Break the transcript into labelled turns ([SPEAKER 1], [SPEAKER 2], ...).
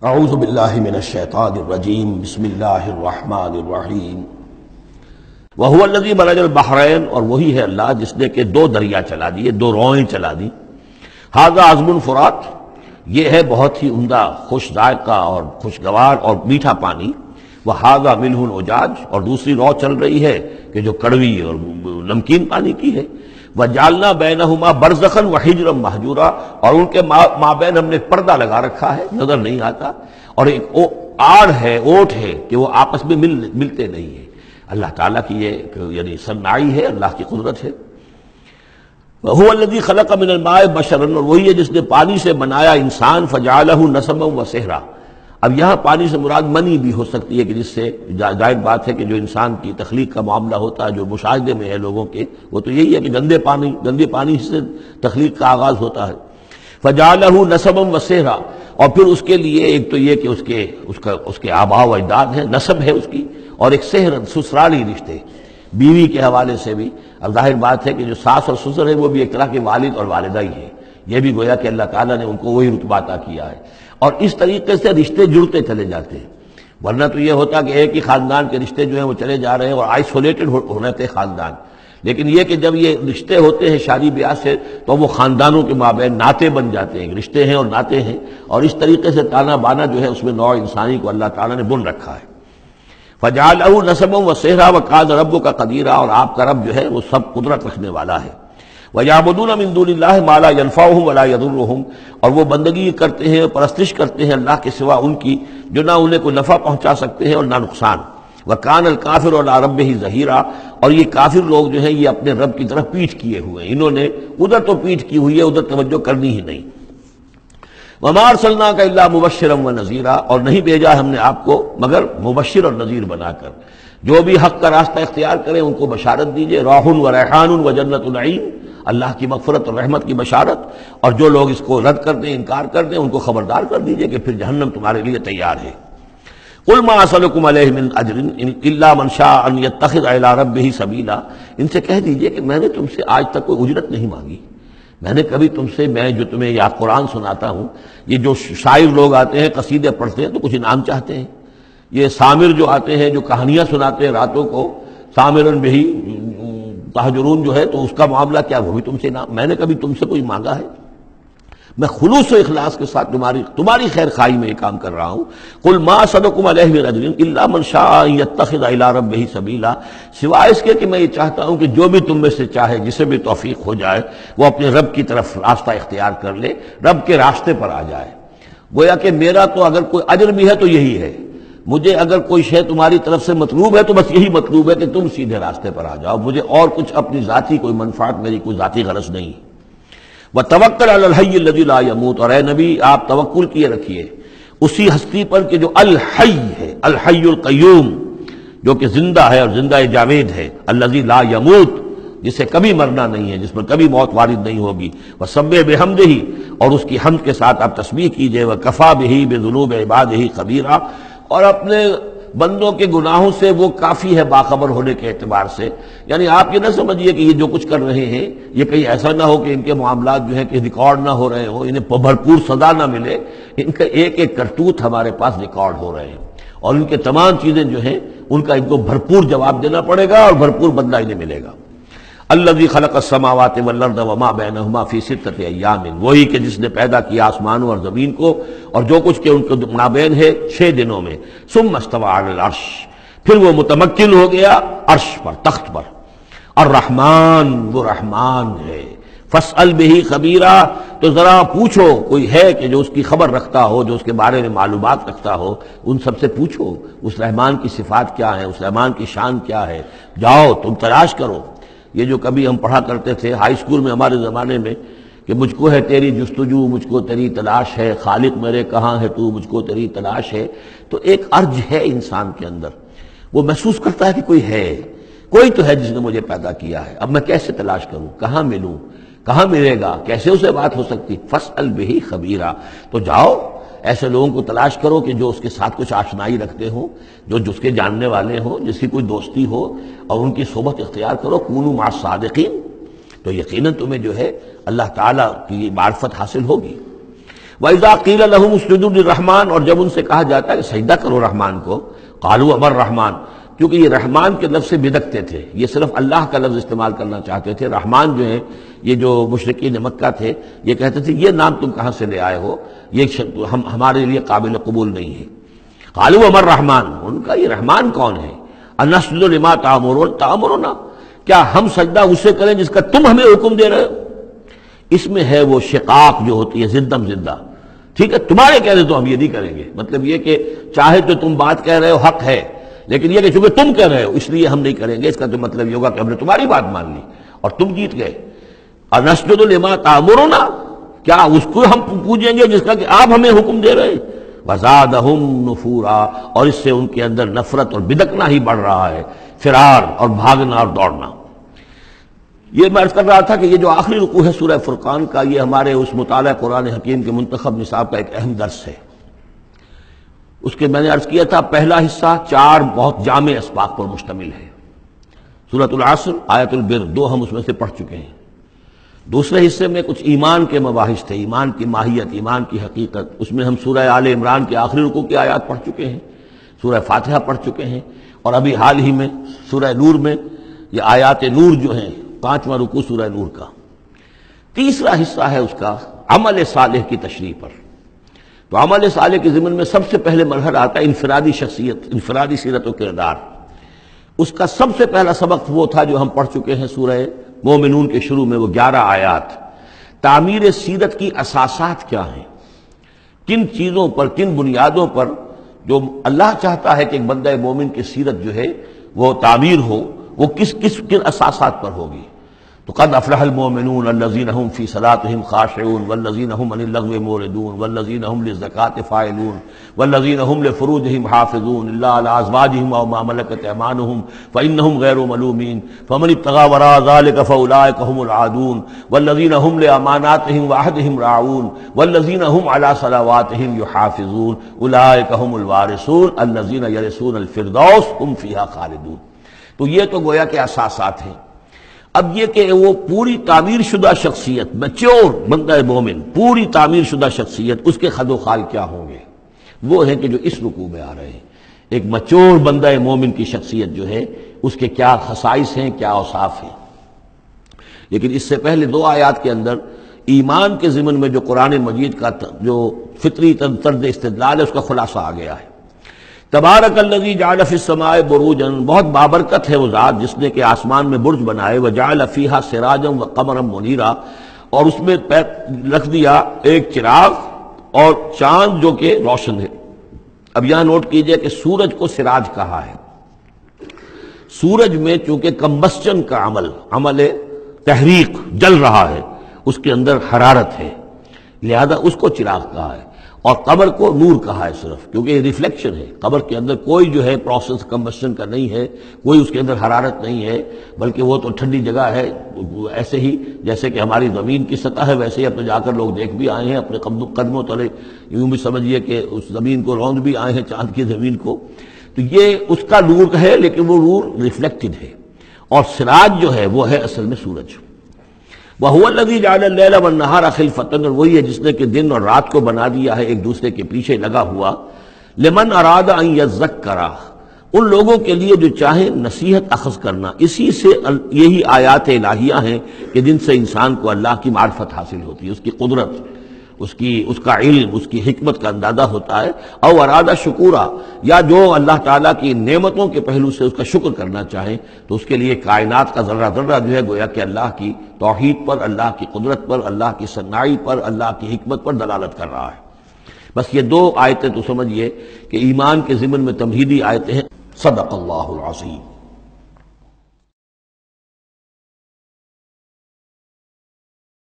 [SPEAKER 1] اعوذ باللہ من الشیطان الرجیم بسم اللہ الرحمن الرحیم وہو الذی مرج البحرین، اور وہی ہے اللہ جس نے کہ دو دریا چلا دیے، دو روئیں چلا دی. ھذا عذب فرات، یہ ہے بہت ہی عمدہ خوش ذائقہ اور خوشگوار اور میٹھا پانی. وھذا ملح اجاج، اور دوسری رو چل رہی ہے کہ جو کڑوی اور نمکین پانی کی ہے. وجعلنا بینہما برزخا وحجرا مہجورا، اور ان کے مابین ہم نے پردہ لگا رکھا ہے، نظر نہیں آتا، اور ایک آڑ ہے، اوٹ ہے کہ وہ آپس میں ملتے نہیں ہیں. اللہ تعالیٰ کی یہ یعنی صنائی ہے، اللہ کی قدرت ہے. وَهُوَ الَّذِي خَلَقَ مِنَ الْمَاءِ بَشَرًا، اور وہی ہے جس نے پانی سے بنایا انسان. فَجَعَلَهُ نَسَبًا وَسِحْرًا، اب یہاں پانی سے مراد منی بھی ہو سکتی ہے کہ جس سے ظاہر بات ہے کہ جو انسان کی تخلیق کا معاملہ ہوتا ہے، جو مشاہدے میں ہے لوگوں کے، وہ تو یہی ہے کہ گندے پانی سے تخلیق کا آغاز ہوتا ہے. فَجَعَلَهُ نَسَبًا وَسِحْرًا، اور پھر اس کے لیے ایک تو یہ کہ اس کے آباء و اجداد ہیں، نسب ہے اس کی، اور ایک سحرن سسرالی رشتے بیوی کے حوالے سے بھی. اب ظاہر بات ہے کہ جو ساس اور سسر ہے وہ بھی ایک طرح کے والد اور والدہ ہی ہیں، یہ بھی گویا کہ اللہ تعالیٰ نے ان کو وہی رتبہ عطا کیا ہے. اور اس طریقے سے رشتے جڑتے چلے جاتے ہیں، ورنہ تو یہ ہوتا کہ ایک ہی خاندان کے رشتے جو ہیں وہ چلے جا رہے ہیں اور آئسولیٹڈ ہونے تھے خاندان. لیکن یہ کہ جب یہ رشتے ہوتے ہیں شادی بیاہ سے تو وہ خاندانوں کے مابین ناطے بن جاتے ہیں، رشتے ہیں اور ناطے ہیں، اور اس طریقے سے تانا بانا جو ہے اس میں نوع انسانی کو اللہ تعالیٰ نے بن رکھا ہے. فَجَعَلَهُ نَسَبًا وَسِحْرًا وَكَانَ رَبُّكَ قَدِيرًا، اور آپ کا رب جو ہے وہ سب قدرت رکھنے والا ہے. وَيَعْبُدُونَ مِن دُونِ اللَّهِ مَا لَا يَنفَعُهُمْ وَلَا يَضُرُّهُمْ، اور وہ بندگی کرتے ہیں اور پرستش کرتے ہیں اللہ کے سوا ان کی جو نہ انہیں کوئی نفع پہنچا سکتے ہیں اور نہ نقصان. وَكَانَ الْكَافِرُ عَلَىٰ رَبِّهِ ظَهِيرًا، اور یہ کافر لوگ جو ہیں یہ اپنے رب کی طرف پیٹھ کیے ہوئے ہیں، انہوں نے ادھر تو پیٹھ کی ہوئی ہے، ادھر توجہ کرنی ہی نہیں. وَمَا أَرْسَلْنَاكَ إِلَّا مُبَشِّرًا وَنَذِيرًا، اور نہیں بھیجا ہم نے آپ کو مگر مبشر اور نذیر بنا کر. جو بھی حق کا راستہ اختیار کریں ان کو بشارت دیجئے. راح و ریحان و جنت النعیم، اللہ کی مغفرت اور رحمت کی بشارت. اور جو لوگ اس کو رد کر دیں، انکار کر دیں، ان کو خبردار کر دیجئے کہ پھر جہنم تمہارے لیے تیار ہے. قُلْ مَا أَسْأَلُكُمْ عَلَيْهِ مِنْ أَجْرٍ إِلَّا مَنْ شَاءَ أَنْ يَتَّخِذَ إِلَىٰ رَبِّهِ سَبِيلًا، ان سے کہہ دیجئے کہ میں نے تم سے آج تک کوئی اجرت نہیں مانگی. میں نے کبھی تم سے، میں جو تمہیں یا قرآن سناتا ہوں، یہ جو شاعر لوگ آتے ہیں قصیدے پڑھتے ہیں تو کچھ انعام چاہتے ہیں. یہ سامر جو آتے ہیں جو کہانیاں سناتے ہیں راتوں کو، سامرن بہی تہجرون جو ہے، تو اس کا معاملہ کیا، وہ بھی تم سے انعام. میں نے کبھی تم سے کوئی مانگا ہے؟ میں خلوص و اخلاص کے ساتھ تمہاری خیر خواہی میں یہ کام کر رہا ہوں. قل ما صدقكم علیہ من اجر الا من شاء ان يتخذ الى ربه سبیلا، سوائے اس کے کہ میں یہ چاہتا ہوں کہ جو بھی تم میں سے چاہے، جسے بھی توفیق ہو جائے، وہ اپنے رب کی طرف راستہ اختیار کر لے، رب کے راستے پر آ جائے. گویا کہ میرا تو اگر کوئی اجر بھی ہے تو یہی ہے، مجھے اگر کوئی شے تمہاری طرف سے مطلوب ہے تو بس یہی مطلوب ہے کہ تم سیدھے راستے پر آ جاؤ. مجھے اور کچھ اپنی ذاتی کوئی منفعت، میری کوئی ذاتی غرض نہیں. وَتَوَكَّلْ عَلَى الْحَيِّ الَّذِي لَا يَمُوتُ، اور اے نبی آپ توکل کیے رکھیے اسی ہستی پر کہ جو الحی ہے، الحی القیوم، جو کہ زندہ ہے اور زندہ جاوید ہے. الذی لا یموت، جسے کبھی مرنا نہیں ہے، جس پر کبھی موت وارد نہیں ہوگی. وَسَبِّحْ بِحَمْدِهِ، اور اس کی حمد کے ساتھ آپ تسبیح کیجئے. وَكَفَىٰ بِهِ بِذُنُوبِ عِبَادِهِ خَبِيرًا، اور اپنے بندوں کے گناہوں سے وہ کافی ہے باخبر ہونے کے اعتبار سے. یعنی آپ یہ نہ سمجھیے کہ یہ جو کچھ کر رہے ہیں یہ کہیں ایسا نہ ہو کہ ان کے معاملات جو ہیں کہ ریکارڈ نہ ہو رہے ہوں، انہیں بھرپور سزا نہ ملے. ان کا ایک ایک کرتوت ہمارے پاس ریکارڈ ہو رہے ہیں، اور ان کے تمام چیزیں جو ہیں ان کا ان کو بھرپور جواب دینا پڑے گا اور بھرپور بدلہ انہیں ملے گا. الذی خلق السماوات والارض وما بینہما فی ستۃ ایام، وہی کہ جس نے پیدا کیا آسمانوں اور زمین کو اور جو کچھ کہ ان کے مابین ہے 6 دنوں میں. ثم استوى علی العرش، پھر وہ متمکن ہو گیا عرش پر، تخت پر. الرحمن، وہ رحمان ہے. فاسأل بہ خبیرا، تو ذرا پوچھو، کوئی ہے کہ جو اس کی خبر رکھتا ہو، جو اس کے بارے میں معلومات رکھتا ہو، ان سب سے پوچھو اس رحمان کی صفات کیا ہیں، اس رحمان کی شان کیا ہے. جاؤ تم تلاش کرو. یہ جو کبھی ہم پڑھا کرتے تھے ہائی اسکول میں ہمارے زمانے میں کہ مجھ کو ہے تیری جستجو، مجھ کو تیری تلاش ہے، خالق میرے کہاں ہے تو، مجھ کو تیری تلاش ہے. تو ایک ارج ہے انسان کے اندر، وہ محسوس کرتا ہے کہ کوئی تو ہے جس نے مجھے پیدا کیا ہے. اب میں کیسے تلاش کروں، کہاں ملوں، کہاں ملے گا، کیسے اسے بات ہو سکتی. فاسأل بہ خبیرا، تو جاؤ ایسے لوگوں کو تلاش کرو کہ جو اس کے ساتھ کچھ آشنائی رکھتے ہوں، جو جس کے جاننے والے ہوں، جس کی کوئی دوستی ہو، اور ان کی صحبت اختیار کرو. کونوا مع الصادقین، تو یقیناً تمہیں جو ہے اللہ تعالیٰ کی معرفت حاصل ہوگی. وَإِذَا قِيلَ لَهُمُ اسْجُدُوا لِلرَّحْمَٰنِ، اور جب ان سے کہا جاتا ہے کہ سجدہ کرو رحمان کو، قالوا وما الرحمن، کیونکہ یہ رحمان کے لفظ سے بدکتے تھے، یہ صرف اللہ کا لفظ استعمال کرنا چاہتے تھے۔ رحمان جو ہے، یہ جو مشرکین مکہ تھے یہ کہتے تھے یہ نام تم کہاں سے لے آئے ہو، یہ ہمارے لیے قابل قبول نہیں ہے۔ قالوا وما الرحمن، ان کا یہ رحمان کون ہے؟ انسجد لما تأمرنا، کیا ہم سجدہ اسے کریں جس کا تم ہمیں حکم دے رہے ہو؟ اس میں ہے وہ شقاق جو ہوتی ہے زدم زدہ، ٹھیک ہے، تمہارے کہنے تو ہم یہ نہیں کریں گے، مطلب یہ کہ چاہے تو تم بات کہہ رہے ہو حق ہے، لیکن یہ کہ چونکہ تم کہہ رہے ہو اس لیے ہم نہیں کریں گے، اس کا تو مطلب یہ ہوگا کہ ہم نے تمہاری بات مان لی اور تم جیت گئے۔ انسجد لما تأمرنا، کیا اس کو ہم پوجیں گے جس کا کہ آپ ہمیں حکم دے رہے؟ وزادہم نفورا، اور اس سے ان کے اندر نفرت اور بدکنا ہی بڑھ رہا ہے، فرار اور بھاگنا اور دوڑنا۔ یہ میں عرض کر رہا تھا کہ یہ جو آخری رکوع ہے سورہ فرقان کا، یہ ہمارے اس مطالعہ قرآن حکیم کے منتخب نصاب کا ایک اہم درس ہے۔ اس کے میں نے عرض کیا تھا پہلا حصہ 4 بہت جامع اسباق پر مشتمل ہے۔ سورۃ العصر، آیت البر، 2 ہم اس میں سے پڑھ چکے ہیں۔ دوسرے حصے میں کچھ ایمان کے مباحث تھے، ایمان کی ماہیت، ایمان کی حقیقت، اس میں ہم سورہ آل عمران کے آخری رکوع کی آیات پڑھ چکے ہیں، سورہ فاتحہ پڑھ چکے ہیں، اور ابھی حال ہی میں سورہ نور میں یہ آیات نور جو ہیں، 5واں رکوع سورہ نور کا۔ تیسرا حصہ ہے اس کا عمل صالح کی تشریح پر۔ تو عمل صالح کے ضمن میں سب سے پہلے مرحلہ آتا ہے انفرادی شخصیت، انفرادی سیرت و کردار۔ اس کا سب سے پہلا سبق وہ تھا جو ہم پڑھ چکے ہیں سورہ مومنون کے شروع میں، وہ 11 آیات۔ تعمیر سیرت کی اساسات کیا ہیں، کن چیزوں پر، کن بنیادوں پر جو اللہ چاہتا ہے کہ ایک بندہ مومن کی سیرت جو ہے وہ تعمیر ہو، وہ کن اساسات پر ہوگی۔ تو قد افلح المؤمنون الذین هم فی صلاتهم خاشعون والذین هم عن اللغو معرضون والذین هم للزکاة فاعلون والذین هم لفروجهم حافظون الا علی ازواجهم او ما ملکت ایمانهم فانهم غیر ملومین فمن ابتغى وراء ذلك فاولئک هم العادون والذین هم لاماناتهم وعهدهم راعون والذین هم علی صلواتهم یحافظون اولئک هم الوارثون الذین یرثون الفردوس هم فیها خالدون۔ تو یہ تو گویا کہ اساسات ہیں۔ اب یہ کہ وہ پوری تعمیر شدہ شخصیت، میچور بندہ مومن، پوری تعمیر شدہ شخصیت، اس کے خد و خال کیا ہوں گے، وہ ہیں کہ جو اس رکوع میں آ رہے ہیں۔ ایک میچور بندہ مومن کی شخصیت جو ہے اس کے کیا خصائص ہیں، کیا اوصاف ہیں۔ لیکن اس سے پہلے 2 آیات کے اندر ایمان کے ضمن میں جو قرآن مجید کا جو فطری طرز استدلال ہے اس کا خلاصہ آ گیا ہے۔ تبارک الذی جعل فی السماء بروجا، بہت بابرکت ہے وہ ذات جس نے کہ آسمان میں برج بنائے، وجعل فیہا سراجا وقمرا منیرا، اور اس میں رکھ دیا ایک چراغ اور چاند جو کہ روشن ہے۔ اب یہاں نوٹ کیجئے کہ سورج کو سراج کہا ہے۔ سورج میں چونکہ کمبسچن کا عمل تحریک، جل رہا ہے، اس کے اندر حرارت ہے، لہذا اس کو چراغ کہا ہے، اور قمر کو نور کہا ہے صرف، کیونکہ یہ ریفلیکشن ہے۔ قمر کے اندر کوئی جو ہے پروسیس کمبسشن کا نہیں ہے، کوئی اس کے اندر حرارت نہیں ہے، بلکہ وہ تو ٹھنڈی جگہ ہے، ایسے ہی جیسے کہ ہماری زمین کی سطح ہے ویسے ہی اب تو جا کر لوگ دیکھ بھی آئے ہیں اپنے قدموں تلے، یوں بھی سمجھیے کہ اس زمین کو روند بھی آئے ہیں، چاند کی زمین کو۔ تو یہ اس کا نور ہے، لیکن وہ نور ریفلیکٹڈ ہے، اور سراج جو ہے وہ ہے اصل میں سورج۔ وَهُوَ الَّذِي جَعَلَ اللَّيْلَ وَالنَّهَارَ خِلْفَةً، اور وہی ہے جس نے کہ دن اور رات کو بنا دیا ہے ایک دوسرے کے پیچھے لگا ہوا، لِمَنْ أَرَادَ أَنْ يَذَّكَّرَ، ان لوگوں کے لیے جو چاہیں نصیحت اخذ کرنا۔ اسی سے یہی آیات الہیہ ہیں کہ جن سے انسان کو اللہ کی معرفت حاصل ہوتی ہے، اس کی قدرت، اس کا علم، اس کی حکمت کا اندازہ ہوتا ہے۔ او ارادہ شکورا، یا جو اللہ تعالیٰ کی نعمتوں کے پہلو سے اس کا شکر کرنا چاہیں تو اس کے لیے کائنات کا ذرہ ذرہ جو ہے گویا کہ اللہ کی توحید پر، اللہ کی قدرت پر، اللہ کی صنائی پر، اللہ کی حکمت پر دلالت کر رہا ہے۔ بس یہ 2 آیتیں تو سمجھیے کہ ایمان کے ضمن میں تمہیدی آیتیں ہیں۔ صدق اللہ العظیم۔